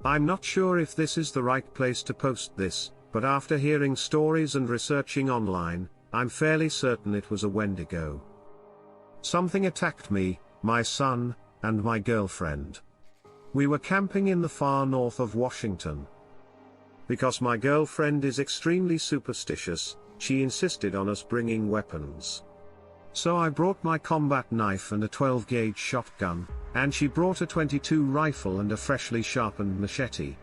I'm not sure if this is the right place to post this, but after hearing stories and researching online, I'm fairly certain it was a Wendigo. Something attacked me, my son, and my girlfriend. We were camping in the far north of Washington. Because my girlfriend is extremely superstitious, she insisted on us bringing weapons. So I brought my combat knife and a 12-gauge shotgun, and she brought a .22 rifle and a freshly sharpened machete.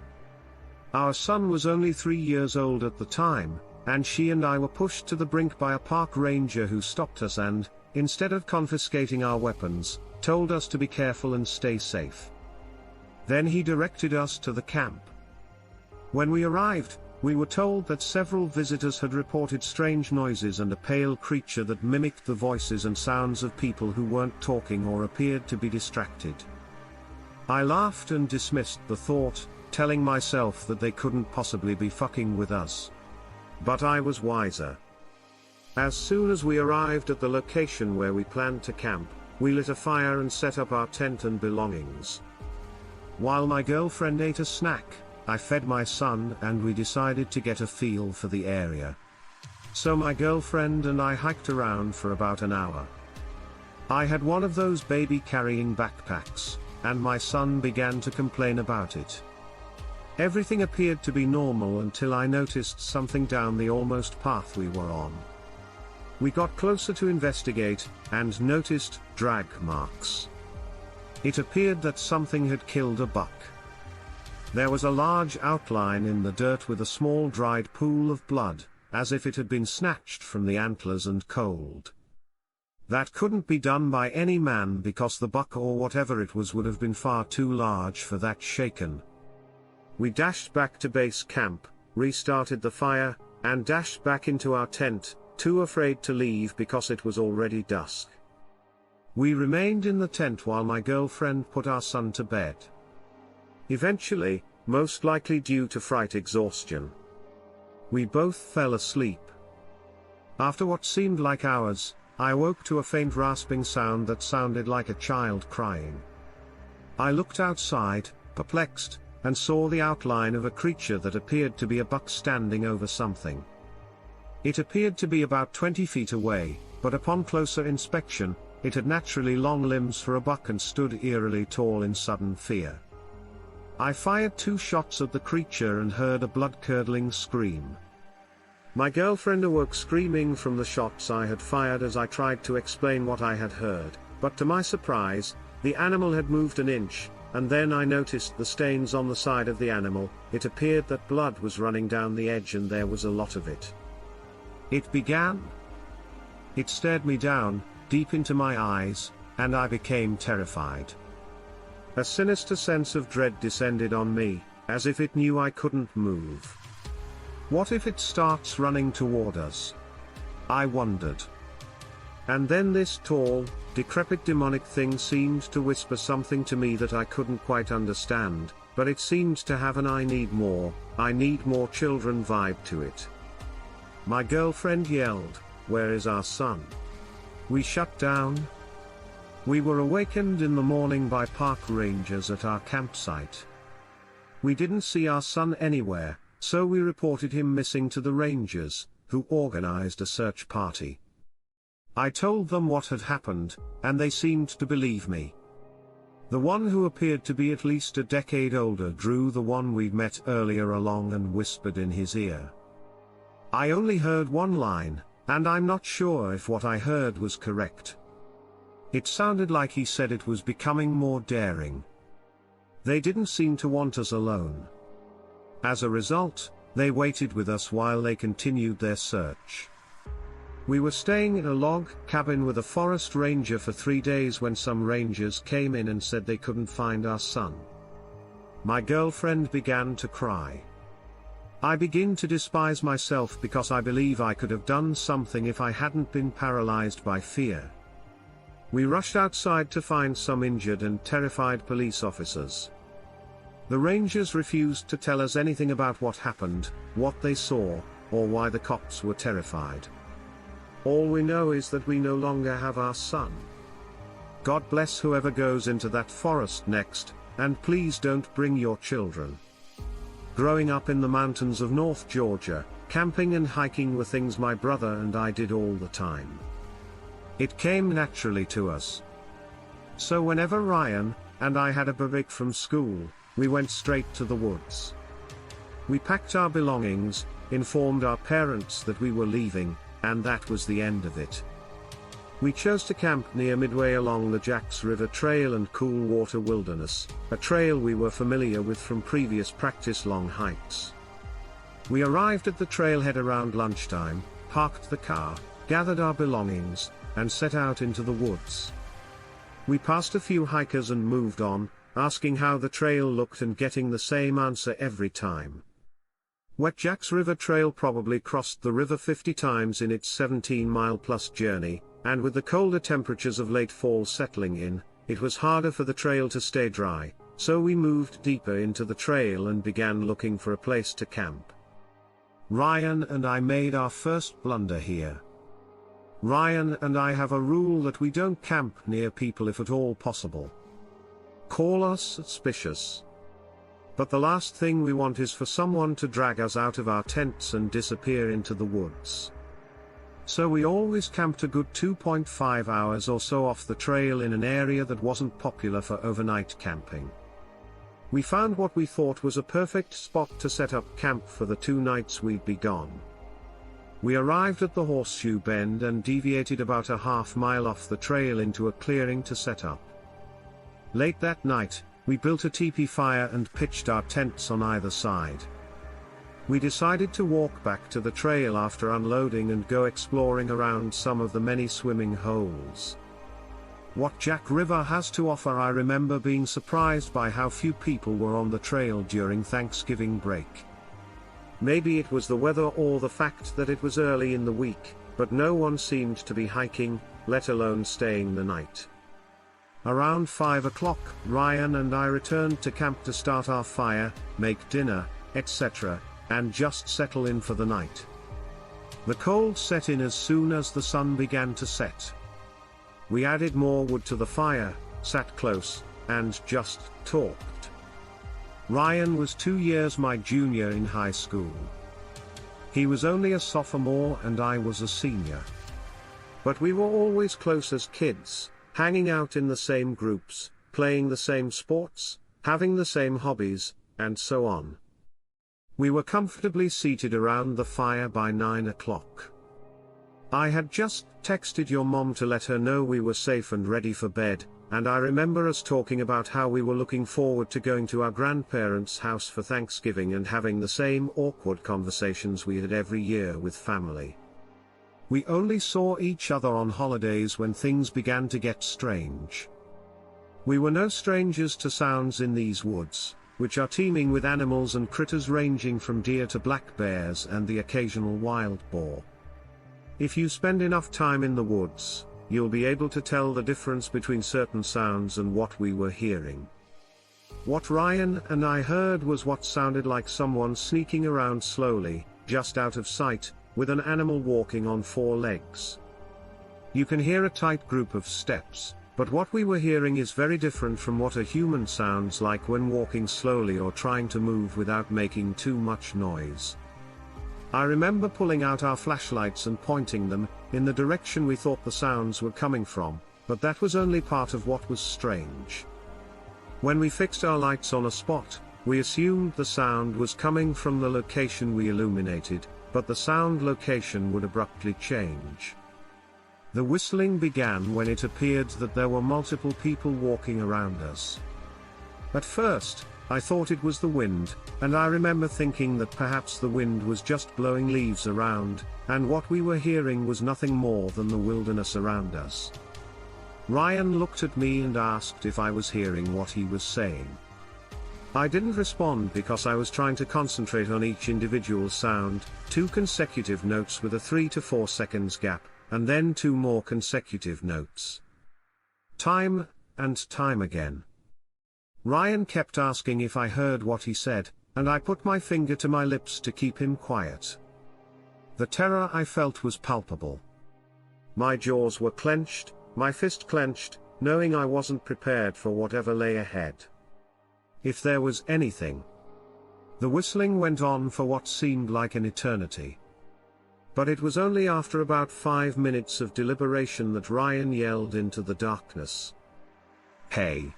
Our son was only 3 years old at the time, and she and I were pushed to the brink by a park ranger who stopped us and, instead of confiscating our weapons, told us to be careful and stay safe. Then he directed us to the camp. When we arrived, we were told that several visitors had reported strange noises and a pale creature that mimicked the voices and sounds of people who weren't talking or appeared to be distracted. I laughed and dismissed the thought, telling myself that they couldn't possibly be fucking with us. But I was wiser. As soon as we arrived at the location where we planned to camp, we lit a fire and set up our tent and belongings. While my girlfriend ate a snack, I fed my son and we decided to get a feel for the area. So my girlfriend and I hiked around for about an hour. I had one of those baby carrying backpacks, and my son began to complain about it. Everything appeared to be normal until I noticed something down the almost path we were on. We got closer to investigate, and noticed drag marks. It appeared that something had killed a buck. There was a large outline in the dirt with a small dried pool of blood, as if it had been snatched from the antlers and cold. That couldn't be done by any man because the buck or whatever it was would have been far too large for that shaken. We dashed back to base camp, restarted the fire, and dashed back into our tent, too afraid to leave because it was already dusk. We remained in the tent while my girlfriend put our son to bed. Eventually, most likely due to fright exhaustion, we both fell asleep. After what seemed like hours, I awoke to a faint rasping sound that sounded like a child crying. I looked outside, perplexed, and saw the outline of a creature that appeared to be a buck standing over something. It appeared to be about 20 feet away, but upon closer inspection, it had naturally long limbs for a buck and stood eerily tall in sudden fear. I fired 2 shots at the creature and heard a blood-curdling scream. My girlfriend awoke screaming from the shots I had fired as I tried to explain what I had heard, but to my surprise, the animal had moved an inch, and then I noticed the stains on the side of the animal. It appeared that blood was running down the edge and there was a lot of it. It began. It stared me down, deep into my eyes, and I became terrified. A sinister sense of dread descended on me, as if it knew I couldn't move. What if it starts running toward us? I wondered. And then this tall, decrepit demonic thing seemed to whisper something to me that I couldn't quite understand, but it seemed to have an I need more children vibe to it. My girlfriend yelled, "Where is our son?" We shut down. We were awakened in the morning by park rangers at our campsite. We didn't see our son anywhere, so we reported him missing to the rangers, who organized a search party. I told them what had happened, and they seemed to believe me. The one who appeared to be at least a decade older drew the one we'd met earlier along and whispered in his ear. I only heard one line, and I'm not sure if what I heard was correct. It sounded like he said it was becoming more daring. They didn't seem to want us alone. As a result, they waited with us while they continued their search. We were staying in a log cabin with a forest ranger for 3 days when some rangers came in and said they couldn't find our son. My girlfriend began to cry. I begin to despise myself because I believe I could have done something if I hadn't been paralyzed by fear. We rushed outside to find some injured and terrified police officers. The rangers refused to tell us anything about what happened, what they saw, or why the cops were terrified. All we know is that we no longer have our son. God bless whoever goes into that forest next, and please don't bring your children. Growing up in the mountains of North Georgia, camping and hiking were things my brother and I did all the time. It came naturally to us. So whenever Ryan and I had a break from school, we went straight to the woods. We packed our belongings, informed our parents that we were leaving, and that was the end of it. We chose to camp near midway along the Jacks River Trail and Cool Water Wilderness, a trail we were familiar with from previous practice long hikes. We arrived at the trailhead around lunchtime, parked the car, gathered our belongings, and set out into the woods. We passed a few hikers and moved on, asking how the trail looked and getting the same answer every time. Wet Jacks River Trail probably crossed the river 50 times in its 17-mile-plus journey, and with the colder temperatures of late fall settling in, it was harder for the trail to stay dry, so we moved deeper into the trail and began looking for a place to camp. Ryan and I made our first blunder here. Ryan and I have a rule that we don't camp near people if at all possible. Call us suspicious. But the last thing we want is for someone to drag us out of our tents and disappear into the woods. So we always camped a good 2.5 hours or so off the trail in an area that wasn't popular for overnight camping. We found what we thought was a perfect spot to set up camp for the 2 nights we'd be gone. We arrived at the Horseshoe Bend and deviated about a half-mile off the trail into a clearing to set up. Late that night, we built a teepee fire and pitched our tents on either side. We decided to walk back to the trail after unloading and go exploring around some of the many swimming holes. What Jack River has to offer. I remember being surprised by how few people were on the trail during Thanksgiving break. Maybe it was the weather or the fact that it was early in the week, but no one seemed to be hiking, let alone staying the night. Around 5 o'clock, Ryan and I returned to camp to start our fire, make dinner, etc., and just settle in for the night. The cold set in as soon as the sun began to set. We added more wood to the fire, sat close, and just talked. Ryan was 2 years my junior in high school. He was only a sophomore and I was a senior. But we were always close as kids, hanging out in the same groups, playing the same sports, having the same hobbies, and so on. We were comfortably seated around the fire by 9 o'clock. I had just texted your mom to let her know we were safe and ready for bed, and I remember us talking about how we were looking forward to going to our grandparents' house for Thanksgiving and having the same awkward conversations we had every year with family. We only saw each other on holidays when things began to get strange. We were no strangers to sounds in these woods, which are teeming with animals and critters ranging from deer to black bears and the occasional wild boar. If you spend enough time in the woods, you'll be able to tell the difference between certain sounds and what we were hearing. What Ryan and I heard was what sounded like someone sneaking around slowly, just out of sight, with an animal walking on 4 legs. You can hear a tight group of steps, but what we were hearing is very different from what a human sounds like when walking slowly or trying to move without making too much noise. I remember pulling out our flashlights and pointing them in the direction we thought the sounds were coming from, but that was only part of what was strange. When we fixed our lights on a spot, we assumed the sound was coming from the location we illuminated, but the sound location would abruptly change. The whistling began when it appeared that there were multiple people walking around us. At first, I thought it was the wind, and I remember thinking that perhaps the wind was just blowing leaves around, and what we were hearing was nothing more than the wilderness around us. Ryan looked at me and asked if I was hearing what he was saying. I didn't respond because I was trying to concentrate on each individual sound, 2 consecutive notes with a 3 to 4 seconds gap, and then 2 more consecutive notes. Time and time again. Ryan kept asking if I heard what he said, and I put my finger to my lips to keep him quiet. The terror I felt was palpable. My jaws were clenched, my fist clenched, knowing I wasn't prepared for whatever lay ahead. If there was anything The whistling went on for what seemed like an eternity. But it was only after about 5 minutes of deliberation that Ryan yelled into the darkness. "Hey!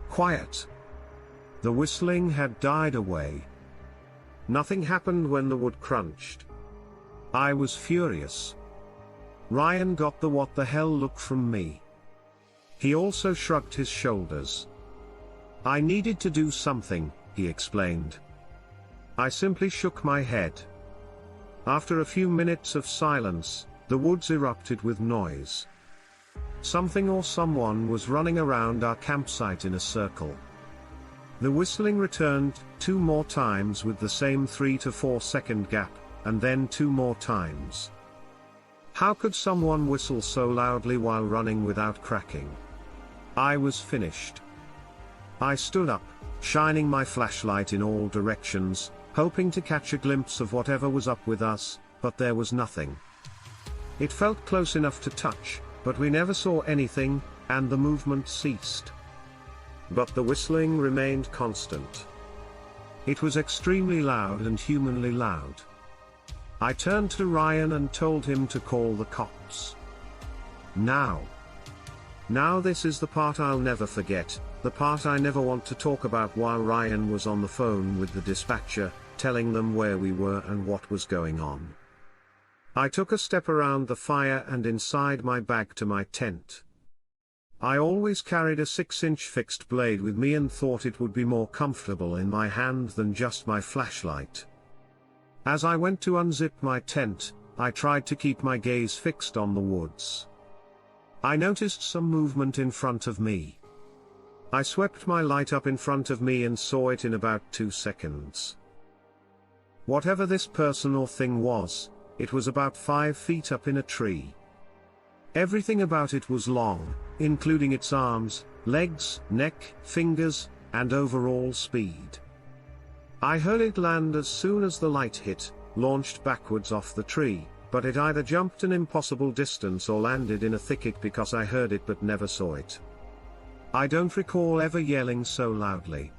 Quiet!" The whistling had died away. Nothing happened when the wood crunched. I was furious. Ryan got the what the hell look from me. He also shrugged his shoulders. "I needed to do something," he explained. I simply shook my head. After a few minutes of silence, the woods erupted with noise. Something or someone was running around our campsite in a circle. The whistling returned 2 more times with the same 3 to 4 second gap, and then 2 more times. How could someone whistle so loudly while running without cracking? I was finished. I stood up, shining my flashlight in all directions, hoping to catch a glimpse of whatever was up with us, but there was nothing. It felt close enough to touch, but we never saw anything, and the movement ceased. But the whistling remained constant. It was extremely loud and humanly loud. I turned to Ryan and told him to call the cops. Now this is the part I'll never forget, the part I never want to talk about. While Ryan was on the phone with the dispatcher, telling them where we were and what was going on, I took a step around the fire and inside my bag to my tent. I always carried a 6-inch fixed blade with me and thought it would be more comfortable in my hand than just my flashlight. As I went to unzip my tent, I tried to keep my gaze fixed on the woods. I noticed some movement in front of me. I swept my light up in front of me and saw it in about 2 seconds. Whatever this person or thing was, it was about 5 feet up in a tree. Everything about it was long, including its arms, legs, neck, fingers, and overall speed. I heard it land as soon as the light hit, launched backwards off the tree, but it either jumped an impossible distance or landed in a thicket because I heard it but never saw it. I don't recall ever yelling so loudly.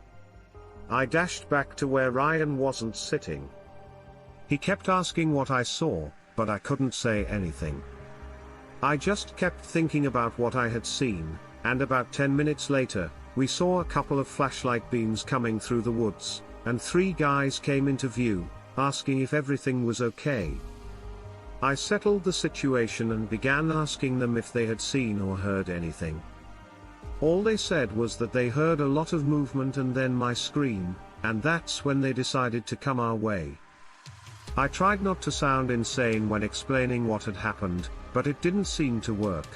I dashed back to where Ryan wasn't sitting. He kept asking what I saw, but I couldn't say anything. I just kept thinking about what I had seen, and about 10 minutes later, we saw a couple of flashlight beams coming through the woods, and 3 guys came into view, asking if everything was okay. I settled the situation and began asking them if they had seen or heard anything. All they said was that they heard a lot of movement and then my scream, and that's when they decided to come our way. I tried not to sound insane when explaining what had happened, but it didn't seem to work.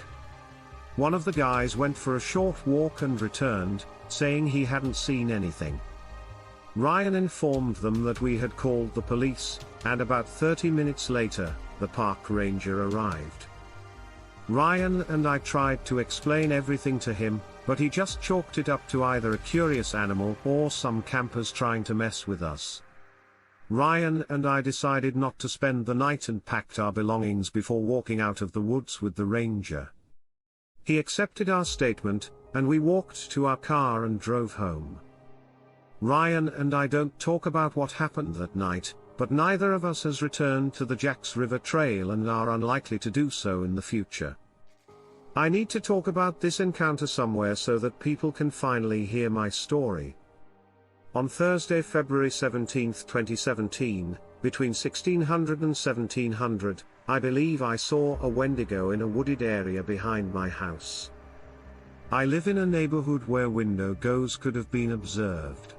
One of the guys went for a short walk and returned, saying he hadn't seen anything. Ryan informed them that we had called the police, and about 30 minutes later, the park ranger arrived. Ryan and I tried to explain everything to him, but he just chalked it up to either a curious animal or some campers trying to mess with us. Ryan and I decided not to spend the night and packed our belongings before walking out of the woods with the ranger. He accepted our statement, and we walked to our car and drove home. Ryan and I don't talk about what happened that night, but neither of us has returned to the Jacks River Trail and are unlikely to do so in the future. I need to talk about this encounter somewhere so that people can finally hear my story. On Thursday, February 17, 2017, between 1600 and 1700, I believe I saw a Wendigo in a wooded area behind my house. I live in a neighborhood where Wendigos could have been observed.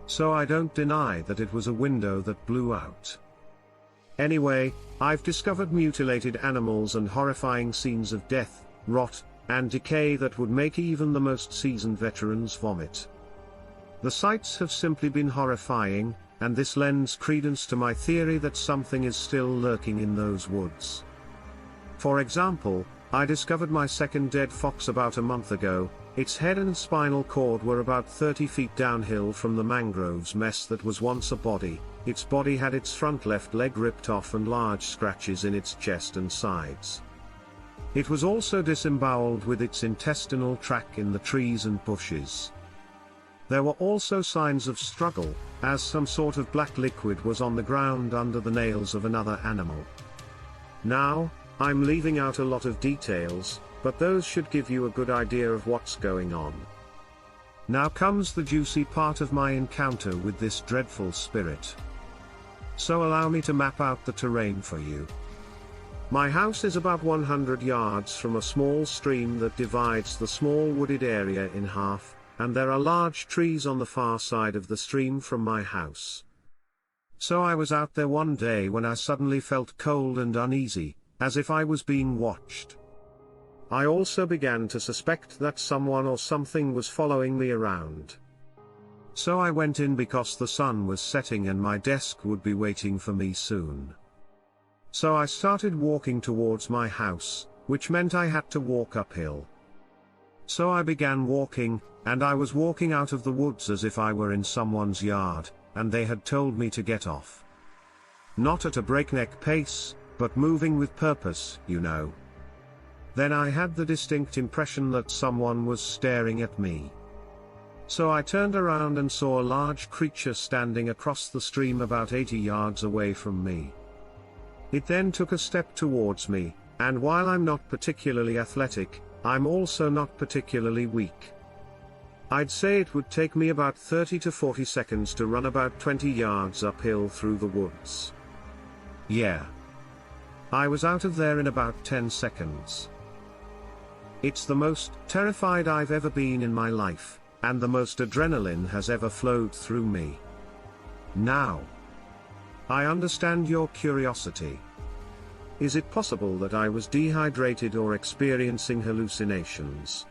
So I don't deny that it was a window that blew out. Anyway, I've discovered mutilated animals and horrifying scenes of death, rot, and decay that would make even the most seasoned veterans vomit. The sights have simply been horrifying, and this lends credence to my theory that something is still lurking in those woods. For example, I discovered my second dead fox about a month ago. Its head and spinal cord were about 30 feet downhill from the mangroves mess that was once a body. Its body had its front left leg ripped off and large scratches in its chest and sides. It was also disemboweled with its intestinal tract in the trees and bushes. There were also signs of struggle, as some sort of black liquid was on the ground under the nails of another animal. Now, I'm leaving out a lot of details, but those should give you a good idea of what's going on. Now comes the juicy part of my encounter with this dreadful spirit. So allow me to map out the terrain for you. My house is about 100 yards from a small stream that divides the small wooded area in half, and there are large trees on the far side of the stream from my house. So I was out there one day when I suddenly felt cold and uneasy, as if I was being watched. I also began to suspect that someone or something was following me around. So I went in because the sun was setting and my desk would be waiting for me soon. So I started walking towards my house, which meant I had to walk uphill. So I began walking, and I was walking out of the woods as if I were in someone's yard, and they had told me to get off. Not at a breakneck pace, but moving with purpose, you know. Then I had the distinct impression that someone was staring at me. So I turned around and saw a large creature standing across the stream about 80 yards away from me. It then took a step towards me, and while I'm not particularly athletic, I'm also not particularly weak. I'd say it would take me about 30 to 40 seconds to run about 20 yards uphill through the woods. Yeah. I was out of there in about 10 seconds. It's the most terrified I've ever been in my life, and the most adrenaline has ever flowed through me. Now, I understand your curiosity. Is it possible that I was dehydrated or experiencing hallucinations?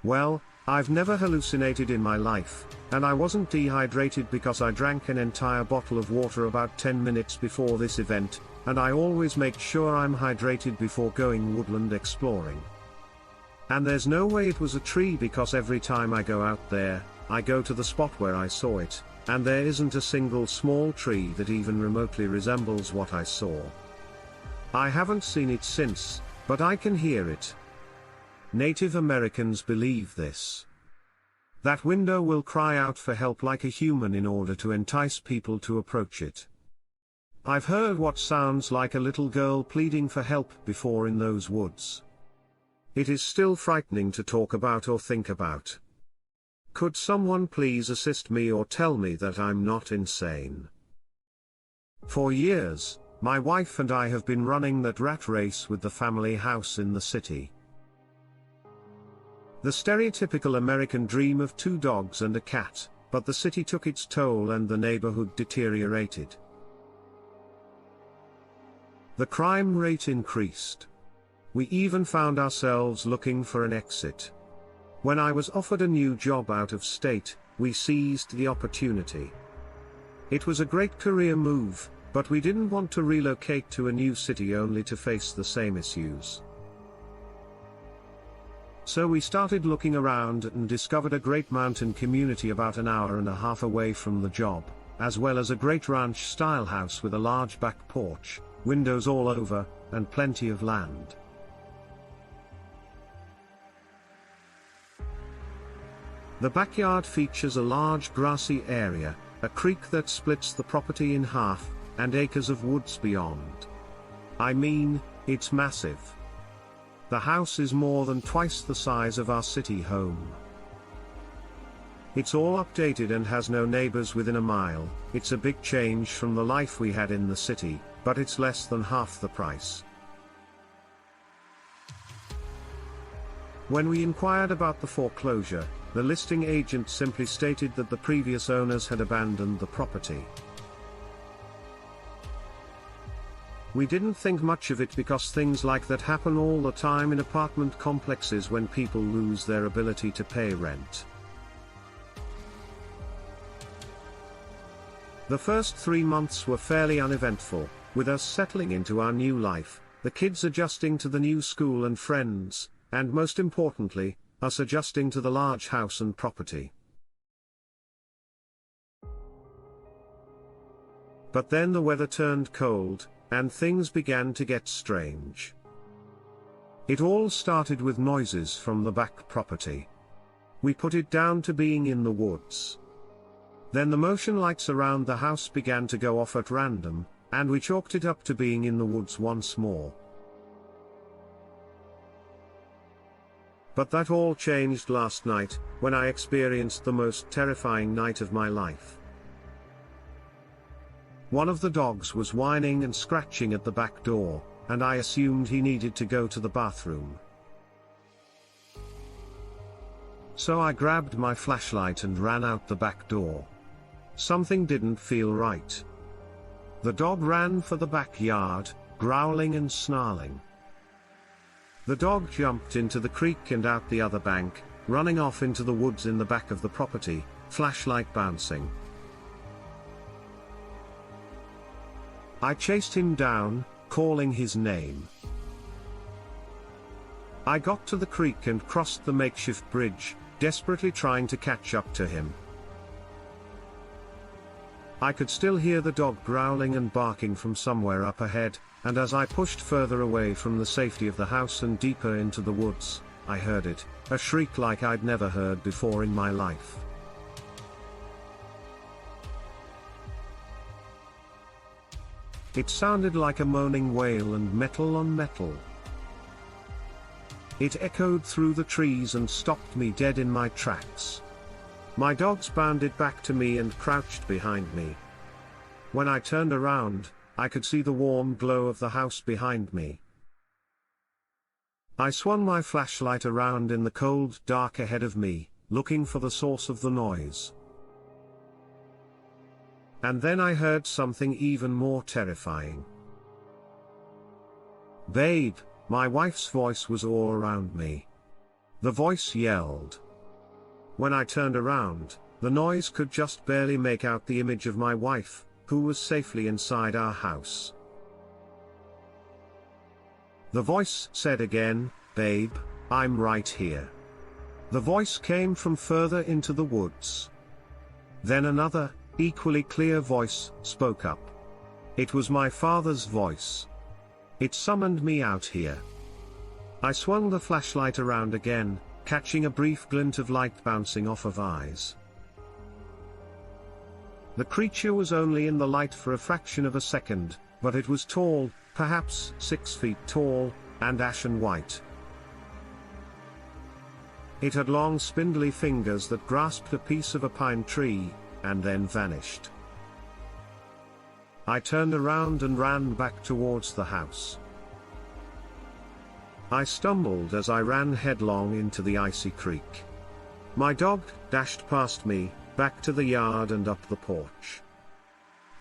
Well, I've never hallucinated in my life, and I wasn't dehydrated because I drank an entire bottle of water about 10 minutes before this event, and I always make sure I'm hydrated before going woodland exploring. And there's no way it was a tree because every time I go out there, I go to the spot where I saw it, and there isn't a single small tree that even remotely resembles what I saw. I haven't seen it since, but I can hear it. Native Americans believe this. That window will cry out for help like a human in order to entice people to approach it. I've heard what sounds like a little girl pleading for help before in those woods. It is still frightening to talk about or think about. Could someone please assist me or tell me that I'm not insane? For years, my wife and I have been running that rat race with the family house in the city. The stereotypical American dream of 2 dogs and a cat, but the city took its toll and the neighborhood deteriorated. The crime rate increased. We even found ourselves looking for an exit. When I was offered a new job out of state, we seized the opportunity. It was a great career move, but we didn't want to relocate to a new city only to face the same issues. So we started looking around and discovered a great mountain community about an hour and a half away from the job, as well as a great ranch-style house with a large back porch, windows all over, and plenty of land. The backyard features a large grassy area, a creek that splits the property in half, and acres of woods beyond. I mean, it's massive. The house is more than twice the size of our city home. It's all updated and has no neighbors within a mile. It's a big change from the life we had in the city, but it's less than half the price. When we inquired about the foreclosure, the listing agent simply stated that the previous owners had abandoned the property. We didn't think much of it because things like that happen all the time in apartment complexes when people lose their ability to pay rent. The first 3 months were fairly uneventful, with us settling into our new life, the kids adjusting to the new school and friends, and most importantly, us adjusting to the large house and property. But then the weather turned cold, and things began to get strange. It all started with noises from the back property. We put it down to being in the woods. Then the motion lights around the house began to go off at random, and we chalked it up to being in the woods once more. But that all changed last night, when I experienced the most terrifying night of my life. One of the dogs was whining and scratching at the back door, and I assumed he needed to go to the bathroom. So I grabbed my flashlight and ran out the back door. Something didn't feel right. The dog ran for the backyard, growling and snarling. The dog jumped into the creek and out the other bank, running off into the woods in the back of the property, flashlight bouncing. I chased him down, calling his name. I got to the creek and crossed the makeshift bridge, desperately trying to catch up to him. I could still hear the dog growling and barking from somewhere up ahead, and as I pushed further away from the safety of the house and deeper into the woods, I heard it, a shriek like I'd never heard before in my life. It sounded like a moaning wail and metal on metal. It echoed through the trees and stopped me dead in my tracks. My dogs bounded back to me and crouched behind me. When I turned around, I could see the warm glow of the house behind me. I swung my flashlight around in the cold dark ahead of me, looking for the source of the noise. And then I heard something even more terrifying. "Babe," my wife's voice was all around me. The voice yelled. When I turned around, the noise could just barely make out the image of my wife, who was safely inside our house. The voice said again, "Babe, I'm right here." The voice came from further into the woods. Then another, equally clear voice spoke up. It was my father's voice. It summoned me out here. I swung the flashlight around again, catching a brief glint of light bouncing off of eyes. The creature was only in the light for a fraction of a second, but it was tall, perhaps 6 feet tall, and ashen white. It had long spindly fingers that grasped a piece of a pine tree, and then vanished. I turned around and ran back towards the house. I stumbled as I ran headlong into the icy creek. My dog dashed past me, back to the yard and up the porch.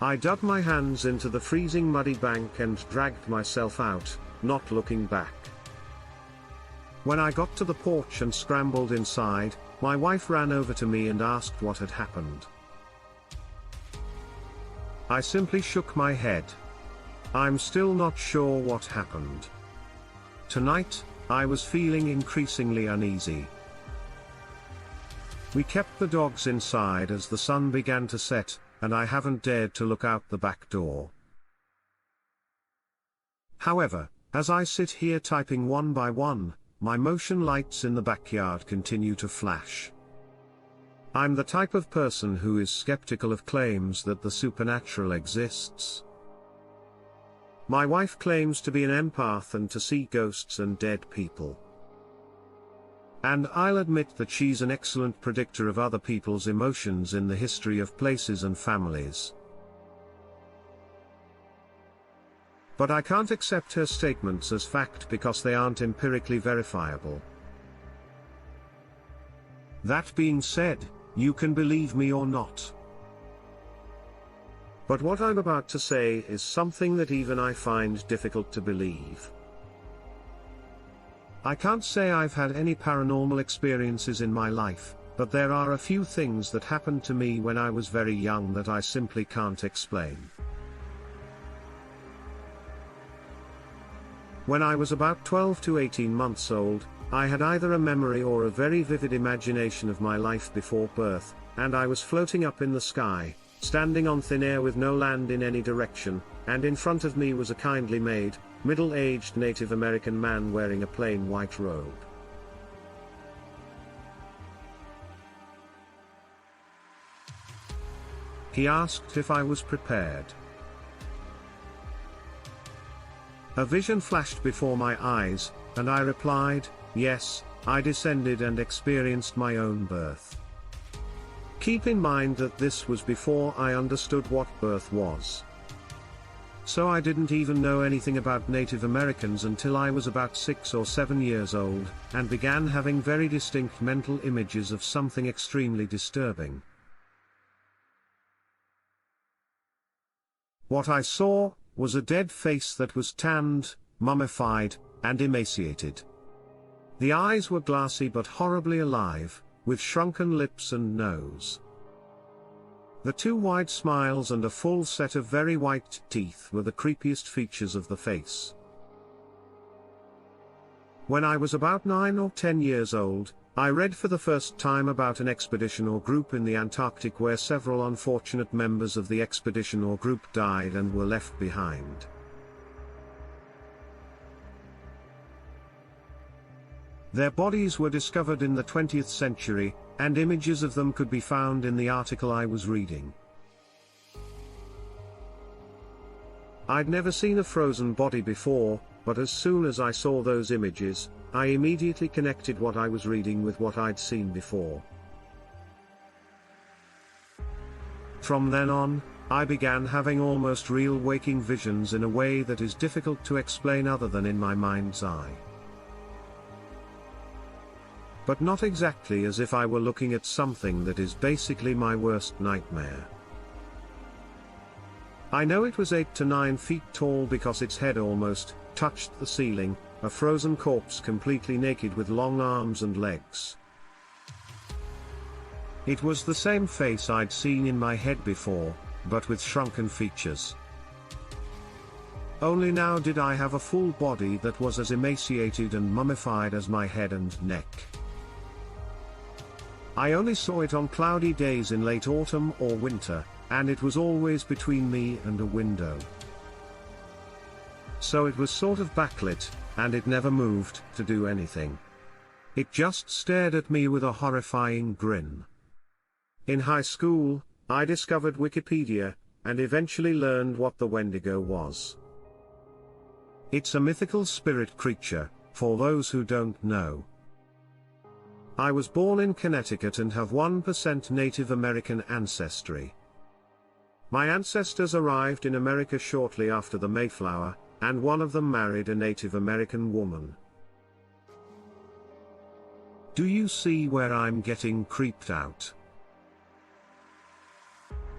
I dug my hands into the freezing muddy bank and dragged myself out, not looking back. When I got to the porch and scrambled inside, my wife ran over to me and asked what had happened. I simply shook my head. I'm still not sure what happened. Tonight, I was feeling increasingly uneasy. We kept the dogs inside as the sun began to set, and I haven't dared to look out the back door. However, as I sit here typing one by one, my motion lights in the backyard continue to flash. I'm the type of person who is skeptical of claims that the supernatural exists. My wife claims to be an empath and to see ghosts and dead people. And I'll admit that she's an excellent predictor of other people's emotions in the history of places and families. But I can't accept her statements as fact because they aren't empirically verifiable. That being said, you can believe me or not. But what I'm about to say is something that even I find difficult to believe. I can't say I've had any paranormal experiences in my life, but there are a few things that happened to me when I was very young that I simply can't explain. When I was about 12 to 18 months old, I had either a memory or a very vivid imagination of my life before birth, and I was floating up in the sky, standing on thin air with no land in any direction, and in front of me was a kindly made, middle-aged Native American man wearing a plain white robe. He asked if I was prepared. A vision flashed before my eyes, and I replied, yes, I descended and experienced my own birth. Keep in mind that this was before I understood what birth was. So I didn't even know anything about Native Americans until I was about 6 or 7 years old, and began having very distinct mental images of something extremely disturbing. What I saw was a dead face that was tanned, mummified, and emaciated. The eyes were glassy but horribly alive, with shrunken lips and nose. The 2 wide smiles and a full set of very white teeth were the creepiest features of the face. When I was about 9 or 10 years old, I read for the first time about an expedition or group in the Antarctic where several unfortunate members of the expedition or group died and were left behind. Their bodies were discovered in the 20th century, and images of them could be found in the article I was reading. I'd never seen a frozen body before, but as soon as I saw those images, I immediately connected what I was reading with what I'd seen before. From then on, I began having almost real waking visions in a way that is difficult to explain other than in my mind's eye. But not exactly as if I were looking at something that is basically my worst nightmare. I know it was 8 to 9 feet tall because its head almost touched the ceiling, a frozen corpse completely naked with long arms and legs. It was the same face I'd seen in my head before, but with shrunken features. Only now did I have a full body that was as emaciated and mummified as my head and neck. I only saw it on cloudy days in late autumn or winter, and it was always between me and a window. So it was sort of backlit, and it never moved to do anything. It just stared at me with a horrifying grin. In high school, I discovered Wikipedia, and eventually learned what the Wendigo was. It's a mythical spirit creature, for those who don't know. I was born in Connecticut and have 1% Native American ancestry. My ancestors arrived in America shortly after the Mayflower, and one of them married a Native American woman. Do you see where I'm getting creeped out?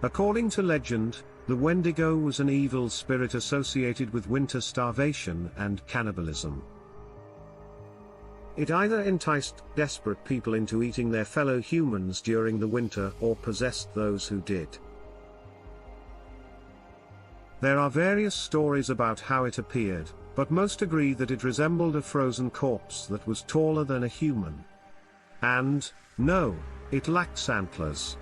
According to legend, the Wendigo was an evil spirit associated with winter starvation and cannibalism. It either enticed desperate people into eating their fellow humans during the winter or possessed those who did. There are various stories about how it appeared, but most agree that it resembled a frozen corpse that was taller than a human. And, no, it lacks antlers.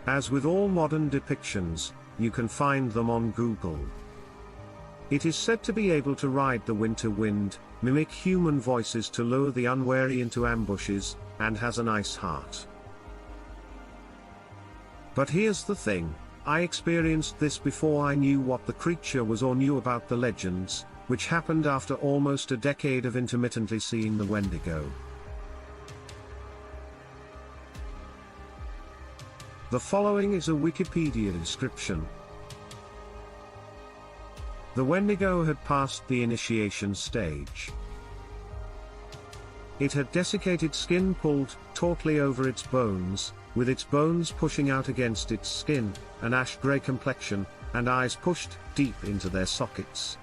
As with all modern depictions, you can find them on Google. It is said to be able to ride the winter wind, mimic human voices to lure the unwary into ambushes, and has an ice heart. But here's the thing, I experienced this before I knew what the creature was or knew about the legends, which happened after almost a decade of intermittently seeing the Wendigo. The following is a Wikipedia description. The Wendigo had passed the initiation stage. It had desiccated skin pulled tautly over its bones, with its bones pushing out against its skin, an ash-grey complexion, and eyes pushed deep into their sockets.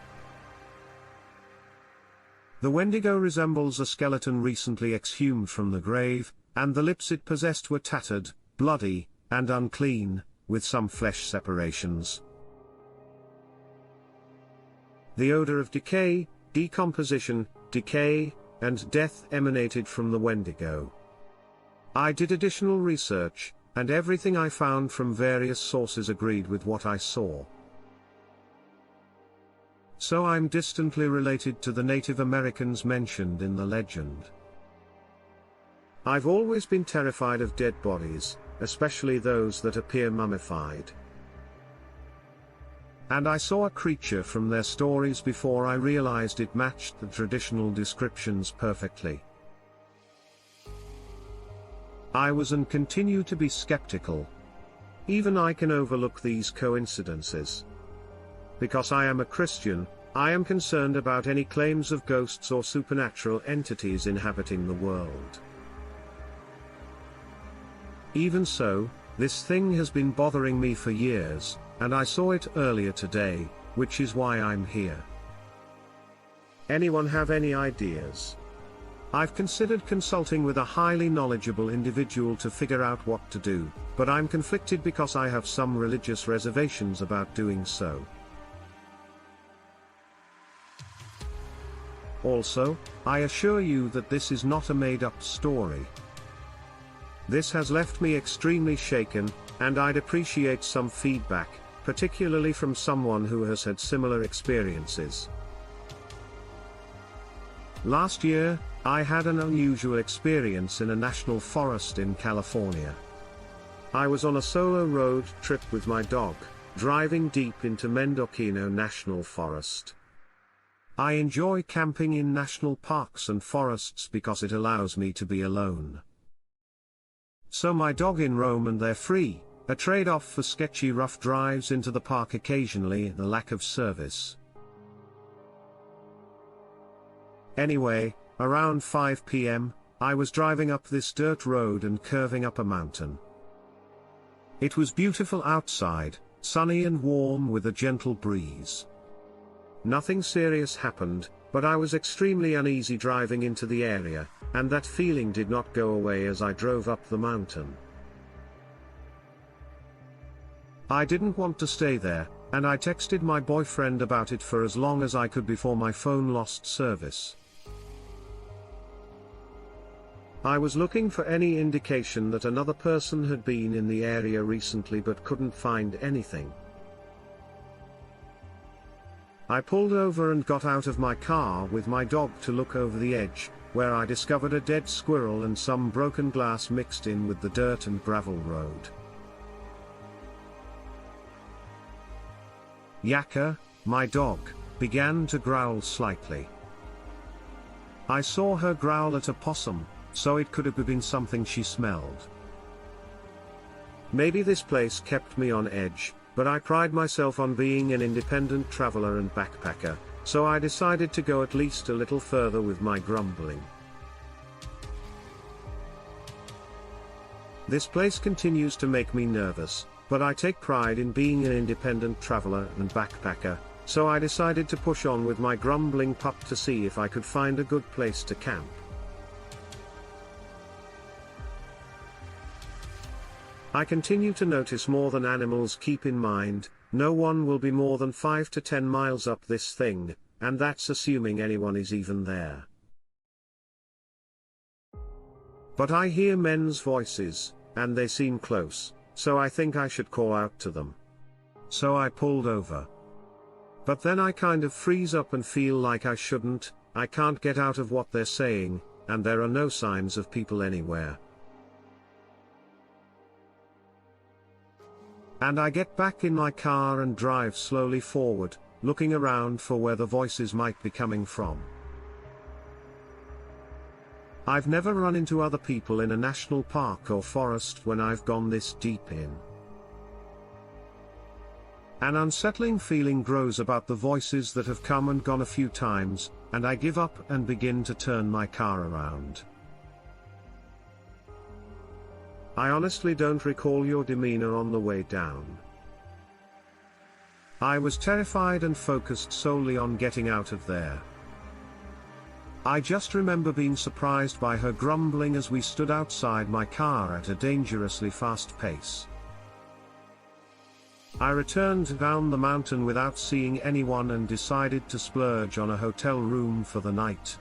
The Wendigo resembles a skeleton recently exhumed from the grave, and the lips it possessed were tattered, bloody, and unclean, with some flesh separations. The odor of decay, decomposition, decay, and death emanated from the Wendigo. I did additional research, and everything I found from various sources agreed with what I saw. So I'm distantly related to the Native Americans mentioned in the legend. I've always been terrified of dead bodies, especially those that appear mummified. And I saw a creature from their stories before I realized it matched the traditional descriptions perfectly. I was and continue to be skeptical. Even I can overlook these coincidences. Because I am a Christian, I am concerned about any claims of ghosts or supernatural entities inhabiting the world. Even so, this thing has been bothering me for years, and I saw it earlier today, which is why I'm here. Anyone have any ideas? I've considered consulting with a highly knowledgeable individual to figure out what to do, but I'm conflicted because I have some religious reservations about doing so. Also, I assure you that this is not a made-up story. This has left me extremely shaken, and I'd appreciate some feedback, particularly from someone who has had similar experiences. Last year, I had an unusual experience in a national forest in California. I was on a solo road trip with my dog, driving deep into Mendocino National Forest. I enjoy camping in national parks and forests because it allows me to be alone. So my dog in Rome and they're free, a trade-off for sketchy rough drives into the park occasionally and the lack of service. Anyway, around 5 p.m., I was driving up this dirt road and curving up a mountain. It was beautiful outside, sunny and warm with a gentle breeze. Nothing serious happened, but I was extremely uneasy driving into the area, and that feeling did not go away as I drove up the mountain. I didn't want to stay there, and I texted my boyfriend about it for as long as I could before my phone lost service. I was looking for any indication that another person had been in the area recently but couldn't find anything. I pulled over and got out of my car with my dog to look over the edge, where I discovered a dead squirrel and some broken glass mixed in with the dirt and gravel road. Yaka, my dog, began to growl slightly. I saw her growl at a possum, so it could have been something she smelled. Maybe this place kept me on edge, but I pride myself on being an independent traveler and backpacker, so I decided to go at least a little further with my grumbling. This place continues to make me nervous, but I take pride in being an independent traveler and backpacker, so I decided to push on with my grumbling pup to see if I could find a good place to camp. I continue to notice more than animals. Keep in mind, no one will be more than 5 to 10 miles up this thing, and that's assuming anyone is even there. But I hear men's voices, and they seem close, so I think I should call out to them. So I pulled over. But then I kind of freeze up and feel like I shouldn't. I can't get out of what they're saying, and there are no signs of people anywhere. And I get back in my car and drive slowly forward, looking around for where the voices might be coming from. I've never run into other people in a national park or forest when I've gone this deep in. An unsettling feeling grows about the voices that have come and gone a few times, and I give up and begin to turn my car around. I honestly don't recall your demeanor on the way down. I was terrified and focused solely on getting out of there. I just remember being surprised by her grumbling as we stood outside my car at a dangerously fast pace. I returned down the mountain without seeing anyone and decided to splurge on a hotel room for the night.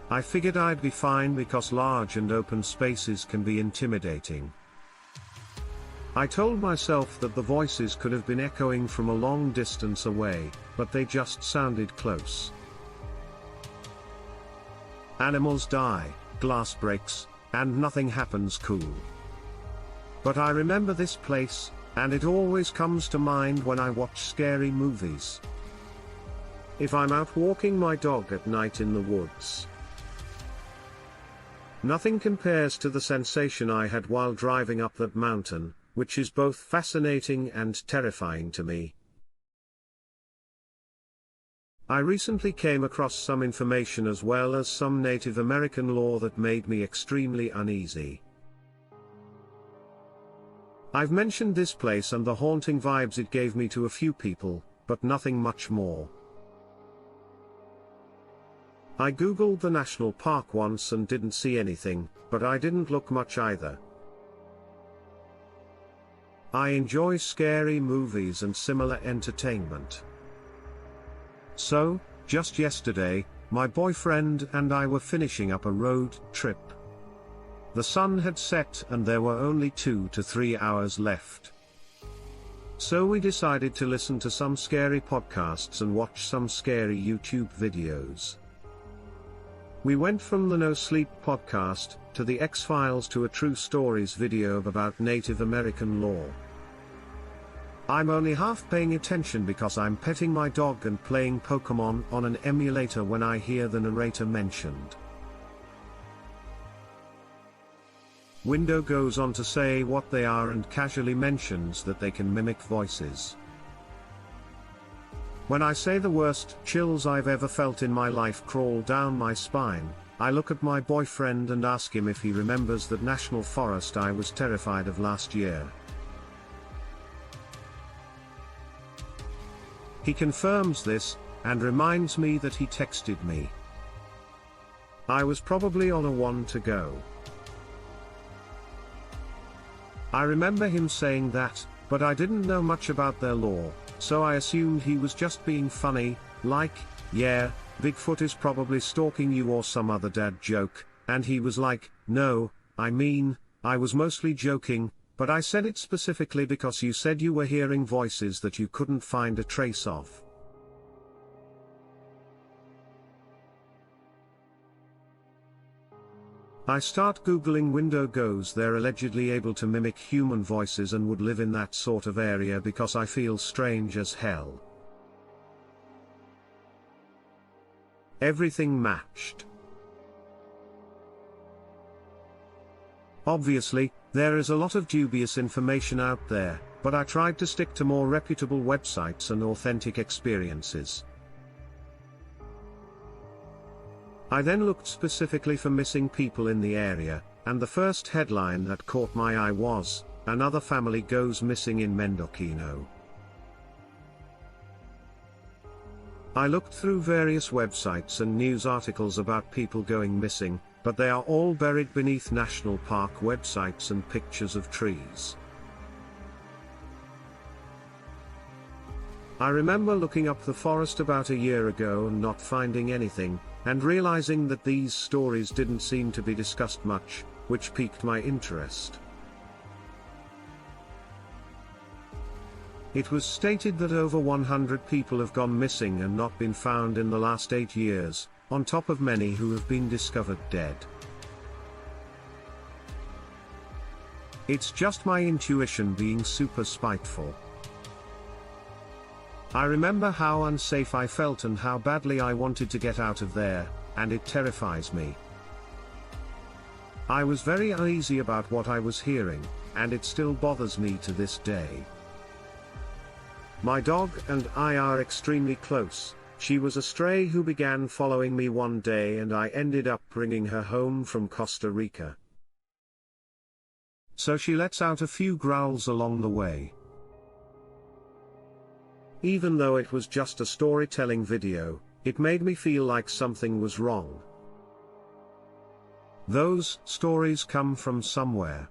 I figured I'd be fine because large and open spaces can be intimidating. I told myself that the voices could have been echoing from a long distance away, but they just sounded close. Animals die, glass breaks, and nothing happens cool. But I remember this place, and it always comes to mind when I watch scary movies. If I'm out walking my dog at night in the woods. Nothing compares to the sensation I had while driving up that mountain, which is both fascinating and terrifying to me. I recently came across some information as well as some Native American lore that made me extremely uneasy. I've mentioned this place and the haunting vibes it gave me to a few people, but nothing much more. I googled the national park once and didn't see anything, but I didn't look much either. I enjoy scary movies and similar entertainment. So, just yesterday, my boyfriend and I were finishing up a road trip. The sun had set and there were only 2 to 3 hours left. So we decided to listen to some scary podcasts and watch some scary YouTube videos. We went from the No Sleep podcast to the X-Files to a True Stories video about Native American lore. I'm only half paying attention because I'm petting my dog and playing Pokemon on an emulator when I hear the narrator mentioned. Window goes on to say what they are and casually mentions that they can mimic voices. When I say the worst chills I've ever felt in my life crawl down my spine, I look at my boyfriend and ask him if he remembers that national forest I was terrified of last year. He confirms this, and reminds me that he texted me. I was probably on a 1 to go. I remember him saying that, but I didn't know much about their lore, so I assumed he was just being funny, like, yeah, Bigfoot is probably stalking you or some other dad joke, and he was like, no, I mean, I was mostly joking, but I said it specifically because you said you were hearing voices that you couldn't find a trace of. I start googling Wendigos. They're allegedly able to mimic human voices and would live in that sort of area because I feel strange as hell. Everything matched. Obviously, there is a lot of dubious information out there, but I tried to stick to more reputable websites and authentic experiences. I then looked specifically for missing people in the area, and the first headline that caught my eye was, "Another family goes missing in Mendocino." I looked through various websites and news articles about people going missing, but they are all buried beneath national park websites and pictures of trees. I remember looking up the forest about a year ago and not finding anything, and realizing that these stories didn't seem to be discussed much, which piqued my interest. It was stated that over 100 people have gone missing and not been found in the last 8 years, on top of many who have been discovered dead. It's just my intuition being super spiteful. I remember how unsafe I felt and how badly I wanted to get out of there, and it terrifies me. I was very uneasy about what I was hearing, and it still bothers me to this day. My dog and I are extremely close. She was a stray who began following me one day and I ended up bringing her home from Costa Rica. So she lets out a few growls along the way. Even though it was just a storytelling video, it made me feel like something was wrong. Those stories come from somewhere.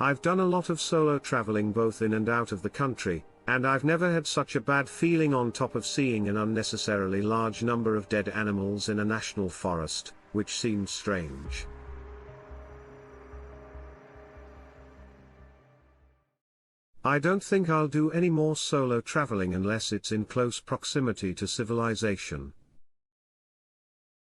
I've done a lot of solo traveling both in and out of the country, and I've never had such a bad feeling on top of seeing an unnecessarily large number of dead animals in a national forest, which seemed strange. I don't think I'll do any more solo traveling unless it's in close proximity to civilization.